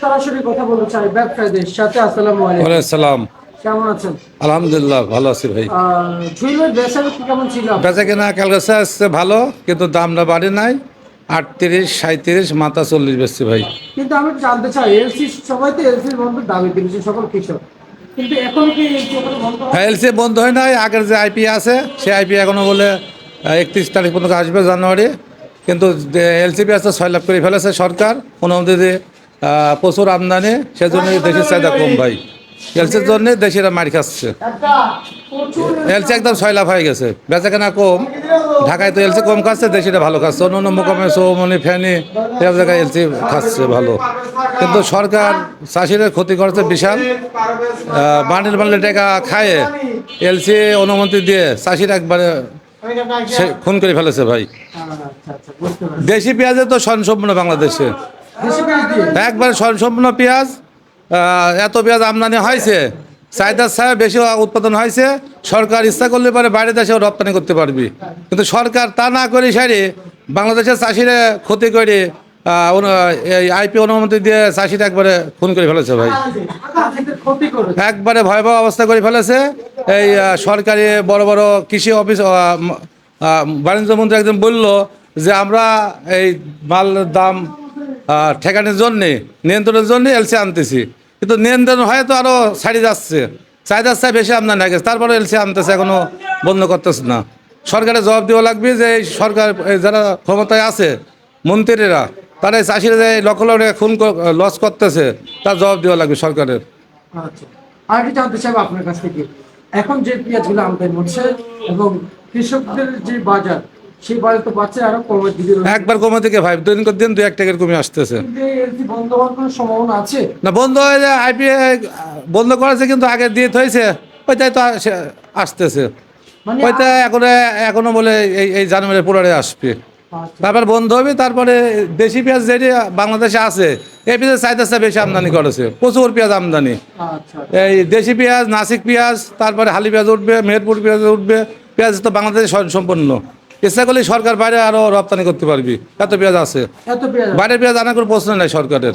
সরাসরি কথা বলতে চাই ব্যবসায়ীদের সাথে। আসসালামু আলাইকুম। ওয়ালাইকুম সালাম। কেমন আছেন? আলহামদুলিল্লাহ ভালো আছি ভাই। জুয়েল ভাই, বেচা-বিক্রি কেমন ছিল আপনার? বেচা কেনা কালকে আসছে ভালো, কিন্তু দামটা বাড়ে নাই। 38, 37, মাথা 40 বেচছি ভাই। কিন্তু আমি একটু জানতে চাই, এলসি সবাই তো এলসির বন্ধ দাবি করেছে, সকল কৃষক, কিন্তু এখন কি এলসি ওখানে বন্ধ হয়? হ্যাঁ, এলসি বন্ধ হয় নাই। আগের যে আইপি আছে সেই আইপি এখনো বলে 31 তারিখ পর্যন্ত আসবে, জানুয়ারি। কিন্তু এলসিপি আছে 6 লাখ করে ফেলেছে সরকার অনুমতি দিয়ে। প্রচুর আমদানি, সেজন্য দেশের চাহিদা কম ভাই। এলসির জন্য দেশিরা মার খাচ্ছে। এলসি একদম 6 লাখ হয়ে গেছে, বেচা কেনা কম। ঢাকায় তো এলসি কম খাচ্ছে, দেশিরা ভালো খাচ্ছে। অন্য অন্য মোকামে চৌমনি, ফেনী সব জায়গায় এলসি খাচ্ছে ভালো। কিন্তু সরকার চাষিদের ক্ষতি করছে বিশাল। বান্ডিল বান্ডিল টাকা খায় এলসি অনুমতি দিয়ে চাষিরা একবারে খুন করে ফেলেছে ভাই। আচ্ছা আচ্ছা, বুঝতে পারছি। দেশি পেঁয়াজে তো স্বয়ংসম্পূর্ণ বাংলাদেশে, দেশি পেঁয়াজ দিয়ে একবারে স্বয়ংসম্পূর্ণ পেঁয়াজ। এত পেঁয়াজ আমদানি হয়েছে, চাহিদার ছায়া বেশি উৎপাদন হয়েছে। সরকার ইচ্ছা করলে পারে বাইরে দেশেও রপ্তানি করতে পারবি, কিন্তু সরকার তা না করে সারি বাংলাদেশের চাষিরা ক্ষতি করে এই আইপি অনুমতি দিয়ে চাষিরা একবারে খুন করে ফেলেছে ভাই। চাষীদের ক্ষতি করে। একবারে ভয়াবহ অবস্থা করে ফেলেছে। এই সরকারি বড় বড় কৃষি অফিস, বাণিজ্য মন্ত্রী একজন বলল যে আমরা এই মালের দাম ঠেকানোর জন্যে, নিয়ন্ত্রণের জন্য এলসি আনতেছি, কিন্তু নিয়ন্ত্রণ হয় তো আরও ছাড়িয়ে যাচ্ছে। চাহিদার চাই বেশি আমদানি হয়ে গেছে, তারপরে এলসি আনতেছে, এখনো বন্ধ করতেছে না। সরকারের জবাব দেওয়া লাগবে যে এই সরকার যারা ক্ষমতায় আছে মন্ত্রীরা, তারা এই চাষিরা যে লক্ষ লক্ষ টাকা লস করতেছে, তার জবাব দেওয়া লাগবে সরকারের। আচ্ছা, আর কি জানতে চাইবো আপনার কাছ থেকে, এখন যে পেঁয়াজগুলো আমদানি হচ্ছে এবং কৃষকদের যে বাজার, সেই বাজার তো বাচ্চা আরো কমের দিকে রয়েছে। একবার কমে থেকে ভাই দৈনিক দিন 2-1 টাকার কমে আসতেছে। কিন্তু এই এলসি বন্ধ হওয়ার কোনো সম্ভাবনা আছে? না, বন্ধ হয়ে যায় আইপি বন্ধ করেছে, কিন্তু আগে দিয়ে হয়েছে ওইটাই তো আসতেছে। মানে ওইটা এখনো বলে এই জানুয়ারি পুরারে আসবে। আচ্ছা, তারপর বন্ধ হবে। তারপরে দেশি পেঁয়াজ যেটি বাংলাদেশে আছে, এই পেঁয়াজের চাহিদা বেশি আমদানি করেছে, প্রচুর পেঁয়াজ আমদানি। আচ্ছা, এই দেশি পেঁয়াজ, নাসিক পেঁয়াজ, তারপরে হালি পেঁয়াজ উঠবে, মেহেরপুর পেঁয়াজ উঠবে। পেঁয়াজ তো বাংলাদেশে সম্পন্ন। ইচ্ছা করলে সরকার বাইরে আরও রপ্তানি করতে পারবি, এত পেঁয়াজ আছে। এত পেঁয়াজ। বাইরের পেঁয়াজ আনার কোনো প্রশ্ন নাই সরকারের।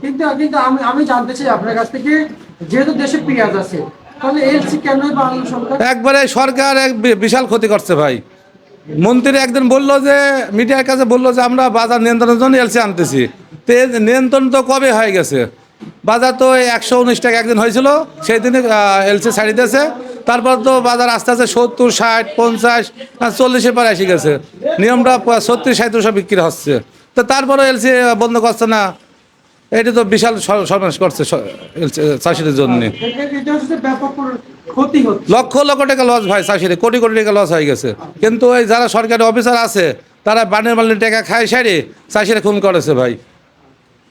কিন্তু কিন্তু আমি জানতে চাই আপনার কাছ থেকে, যেহেতু দেশে পেঁয়াজ আছে, তাহলে এলসি কেন বাংলা সরকার? একবারে সরকার এক বিশাল ক্ষতি করছে ভাই। মন্ত্রী একদিন বললো যে, মিডিয়ার কাছে বললো যে আমরা বাজার নিয়ন্ত্রণের জন্য এলসি আনতেছি। তো নিয়ন্ত্রণ তো কবে হয়ে গেছে? বাজার তো 119 টাকা একদিন হয়েছিল, সেই দিনে এলসি ছাড়িয়ে দিয়েছে। তারপর তো বাজার আস্তে আস্তে 70, 60, 50, 40-এর পর এসে গেছে। নিয়মটা 36-37 বিক্রি হচ্ছে। তো তারপরে এলসি বন্ধ করছে না। এটা তো বিশাল সর্বনাশ করছে চাষিদের জন্য। এটা হচ্ছে ব্যাপক ক্ষতি হচ্ছে। লক্ষ লক্ষ টাকা লস ভাই, চাষিরে কোটি কোটি টাকা লস হয়ে গেছে। কিন্তু এই যারা সরকারি অফিসার আছে, তারা বানের বানের টাকা খায় সারি চাষিরা খুন করেছে ভাই।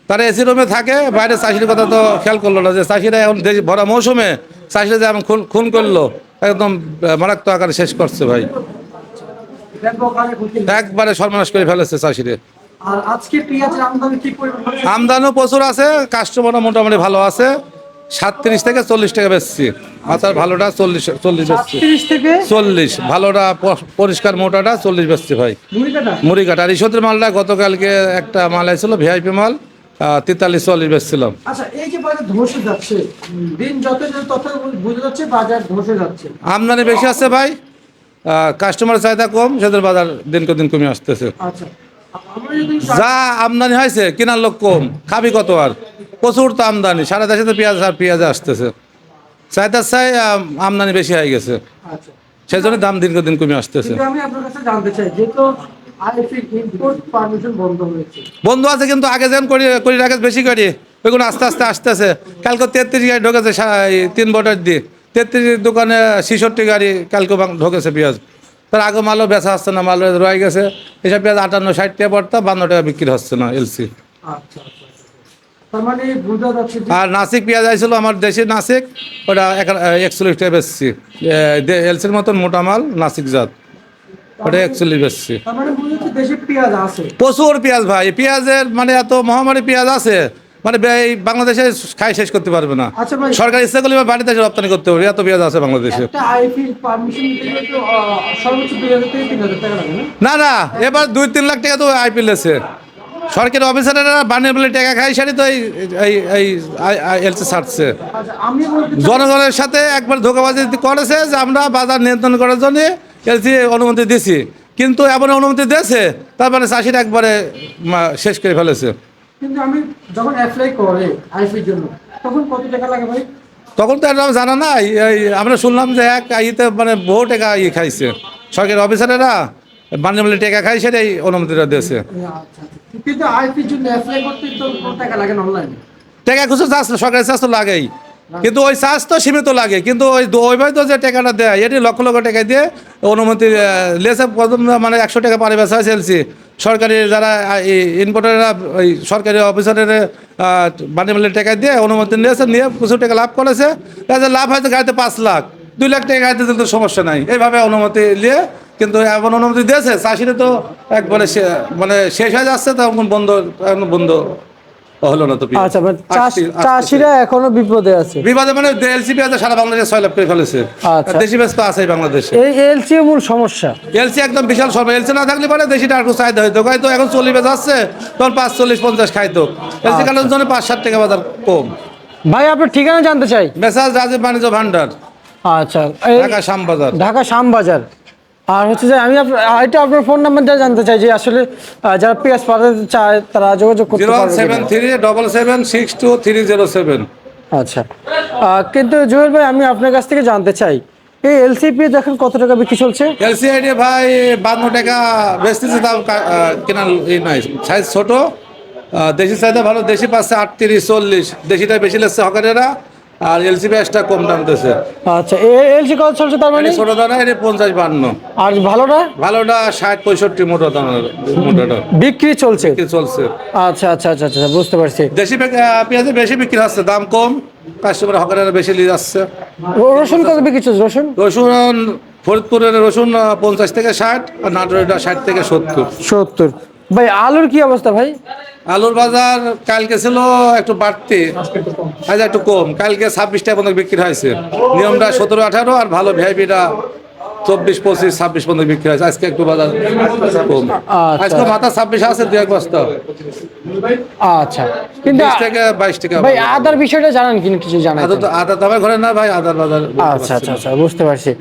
তারা এসি রুমে থাকে, বাইরে চাষির কথা তো খেয়াল করলো না যে চাষিরা এখন ভরা মৌসুমে চাষিরা যে এখন খুন করলো, একদম মারাত্মক আকারে শেষ করছে ভাই। ব্যাপক হারে ক্ষতি। একবারে সর্বনাশ করে ফেলেছে চাষিরে। আর আজকে পেঁয়াজের আমদানি কি পরিমাণ হচ্ছে? আমদানিও প্রচুর আছে, কাস্টমারও মোটামুটি ভালো আছে। 37 থেকে 40 টাকা বেচছি। মাথার ভালোটা 40 বেচছি। 30 থেকে 40 ভালোটা পরিষ্কার মোটাটা 40 বেচছি ভাই। মুড়ি কাটা। মুড়ি কাটা আর ইসতের মালটা গতকালকে একটা মাল আসছিল ভিআইপি মাল, 43-44 বেচছিলাম। আচ্ছা, এই যে বাজার ধসে যাচ্ছে, দিন যত যায় তত বোঝা যাচ্ছে বাজার ধসে যাচ্ছে। আমদানি বেশি আছে ভাই, কাস্টমার চাহিদা কম, সেদের বাজার দিনকে দিন কমে আসতেছে। আচ্ছা, আমরা যদি যা আমদানি হয়েছে কেনার লোক কম, খাবি কত আর? প্রচুর তো আমদানি, সারা দেশে তো পেঁয়াজ আর পেঁয়াজ আসতেছে। চাহিদার চাই আমদানি বেশি হয়ে গেছে, আচ্ছা, সেই জন্য দাম দিনকে দিন কমে আসতেছে। কিন্তু আমি আপনার কাছে জানতে চাই, যেহেতু আইএফএ ইম্পোর্ট পারমিশন বন্ধ হয়েছে, বন্ধু আছে, কিন্তু আগে যেন করি রাখে বেশি করি, ওইগুলো আস্তে আস্তে আসতেছে। কালকে 33 গাড়ি ঢোকেছে 3 বটার দিয়ে। 33 দোকানে 66 গাড়ি কালকে ঢোকেছে পেঁয়াজ। তার আগে মালও বেচা হচ্ছে না, মাল রয়ে গেছে। এসব পেঁয়াজ 58-60 টাকা পড়তো, 52 টাকা বিক্রি হচ্ছে না এলসি। আচ্ছা আচ্ছা, তার মানে বোঝা যাচ্ছে যে আর নাসিক পেঁয়াজ আইছিল আমার দেশি নাসিক, ওটা 41 টাকা বেচছি। এলসির মতন মোটা মাল নাসিক জাত, ওটা 41 বেচছি। তার মানে বোঝা যাচ্ছে দেশে পেঁয়াজ আছে। প্রচুর পেঁয়াজ ভাই, পেঁয়াজের মানে এত মহামারী পেঁয়াজ আছে, মানে এই বাংলাদেশে খাই শেষ করতে পারবে না। আচ্ছা ভাই, সরকার ইচ্ছা করলে বাড়িতে রপ্তানি করতে পারবে, এত পেঁয়াজ আছে বাংলাদেশে। একটা আইএফএ পারমিশন নিতে গেলে তো সর্বোচ্চ 2000 থেকে 3000 টাকা লাগে না? না না, এবার 2-3 লাখ টাকা তো আইপিএল আছে। সরকারি অফিসারেরা বানিয়ে বলে টাকা খাই সারি তো এই এলসি ছাড়ছে। আচ্ছা, আমি বলতে চাই- জনগণের সাথে একবার ধোঁকাবাজি করেছে যে আমরা বাজার নিয়ন্ত্রণ করার জন্য এলসি অনুমতি দিছি, কিন্তু এমন অনুমতি দিয়েছে তারপরে চাষিরা একবারে শেষ করে ফেলেছে। কিন্তু আমি যখন অ্যাপ্লাই করে আইপির জন্য তখন কত টাকা লাগে ভাই? তখন তো এরকম জানা নাই, আমরা শুনলাম যে এক ইতে মানে বহু টাকা খাইছে সরকারি অফিসারেরা বানিয়ে বলে টাকা খাই সেটাই অনুমতিটা দিয়েছে। আচ্ছা আচ্ছা। কিন্তু আইপির জন্য অ্যাপ্লাই করতে তো কত টাকা লাগে অনলাইনে? টাকা কিছু চার্জ সরকারি চার্জ তো লাগেই, কিন্তু ওই চার্জ তো সীমিত লাগে, কিন্তু ওইভাবে তো যে টাকাটা দেয় এটি লক্ষ লক্ষ টাকা দিয়ে অনুমতি লেসে প্রথম মানে 100 টাকা পারে বেচা চলছে। সরকারি যারা ইম্পোর্টাররা ওই সরকারি অফিসারের বানিয়ে টাকা দিয়ে অনুমতি নিয়েছে, নিয়ে কিছু টাকা লাভ করেছে। তাদের লাভ হয়তো গাড়িতে 5 লাখ 2 লাখ টাকা গাড়িতে কিন্তু সমস্যা নাই, এইভাবে অনুমতি নিয়ে কিন্তু এমন অনুমতি দিয়েছে চাষিরা তো একবারে মানে শেষ হয়ে যাচ্ছে, তখন বন্ধ হলো না তো। আচ্ছা, মানে চাষিরা এখনো বিপদে আছে। বিবাদে মানে এলসি পেঁয়াজ সারা বাংলাদেশে 6 লাখ করে ফেলেছে। আচ্ছা। দেশি পেঁয়াজ তো আছেই বাংলাদেশে। এই এলসি মূল সমস্যা। এলসি একদম বিশাল সমস্যা। এলসি না থাকলে পরে দেশিটা আর চাহিদা হইতো, হয়তো এখন 40 যাচ্ছে, তখন 5, 40, 50 খাইতো। এলসি কাটার জন্য 5-7 টাকা বাজার কম। ভাই আপনার ঠিকানা জানতে চাই। মেসাজ রাজীব বাণিজ্য ভান্ডার, আচ্ছা, ঢাকা শ্যামবাজার। ঢাকা শ্যামবাজার। আর হচ্ছে যে আমি এটা আপনার ফোন নাম্বারটা জানতে চাই যে আসলে যারা পেঁয়াজ পাঠাতে চায় তারা যোগাযোগ করতে পারবে কিনা? 07377723007। আচ্ছা, কিন্তু জুয়েল ভাই আমি আপনার কাছ থেকে জানতে চাই এই এলসি পেঁয়াজ এখন কত টাকা বিক্রি চলছে? এলসি আইডি ভাই 52 টাকা বেচতেছে, দাম কেনার নাই, সাইজ ছোট। দেশি চাহিদা ভালো, দেশি পাচ্ছে 38-40, দেশিটা বেশি লাগছে হকারেরা, আর এলসি পেঁয়াজটা কম দাম দিতেছে। আচ্ছা, এলসি কত চলছে তার মানে? ছোট দানা এটা 50-52, আর ভালোটা ভালোটা 60-65 মোটা দানার মোটাটা বিক্রি চলছে। কি চলছে। আচ্ছা আচ্ছা আচ্ছা আচ্ছা, বুঝতে পারছি। দেশি পেঁয়াজে বেশি বিক্রি হচ্ছে, দাম কম, কাস্টমার হকারেরা বেশি নিয়ে যাচ্ছে। রসুন কত বিক্রি চলছে? রসুন ফরিদপুরের রসুন 50 থেকে 60, আর নাটোরেরটা 60 থেকে 70। 70। ভাই আলুর কি অবস্থা ভাই? আলুর বাজার কালকে ছিল একটু বাড়তি, আজ একটু কম। কালকে 26 টাকা পর্যন্ত বিক্রি হয়েছে, নিয়মটা 17-18, আর ভালো ভিআইপিটা 24-25-26 পর্যন্ত বিক্রি হয়েছে। আজকে একটু বাজার কম, আজকে মাথা 26 আছে, 2-1 বস্তা। আচ্ছা, কিন্তু 20 থেকে 22 টাকা। ভাই আদার বিষয়টা জানান কিনা, কিছু জানান? আদা তো আমার ঘরে না ভাই, আদার বাজার। আচ্ছা আচ্ছা আচ্ছা, বুঝতে পারছি।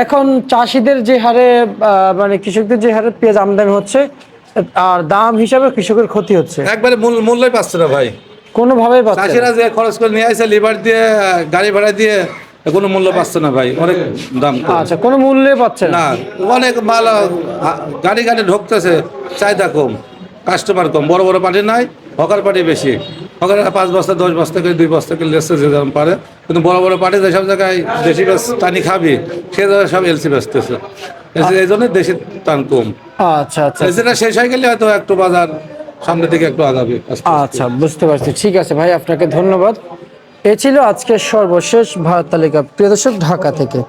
এখন চাষিদের যে হারে মানে কৃষকদের যে হারে পেঁয়াজ আমদানি হচ্ছে, আর দাম হিসাবে কৃষকের ক্ষতি হচ্ছে, একবারে মূল্যই পাচ্ছে না ভাই, কোনোভাবেই পাচ্ছে না। চাষিরা যে খরচ করে নিয়ে আসে লিভার দিয়ে, গাড়ি ভাড়া দিয়ে, কোনো মূল্য পাচ্ছে না ভাই, অনেক দাম কম। আচ্ছা, কোনো মূল্যে পাচ্ছে না। না, অনেক মাল গাড়ি ঢুকতেছে, চাহিদা কম, কাস্টমার কম, বড় বড় পার্টি নাই, হকার পার্টি বেশি। হকারেরা 5 বস্তা 10 বস্তা করে 2 বস্তা করে লেসছে যে যেমন পারে, কিন্তু বড় বড় পার্টি যেসব জায়গায় দেশি বেশ টানি খাবি, সে জায়গায় সব এলসি বেচতেছে, এই জন্য দেশি টান কম। আচ্ছা আচ্ছা এলসিটা শেষ হয়ে গেলে হয়তো একটু বাজার সামনের দিকে একটু আগাবে আস্তে আস্তে। আচ্ছা, বুঝতে পারছি। ঠিক আছে ভাই, আপনাকে ধন্যবাদ। এ ছিল আজকের সর্বশেষ ভারত তালিকা। প্রিয় দর্শক, ঢাকা থেকে।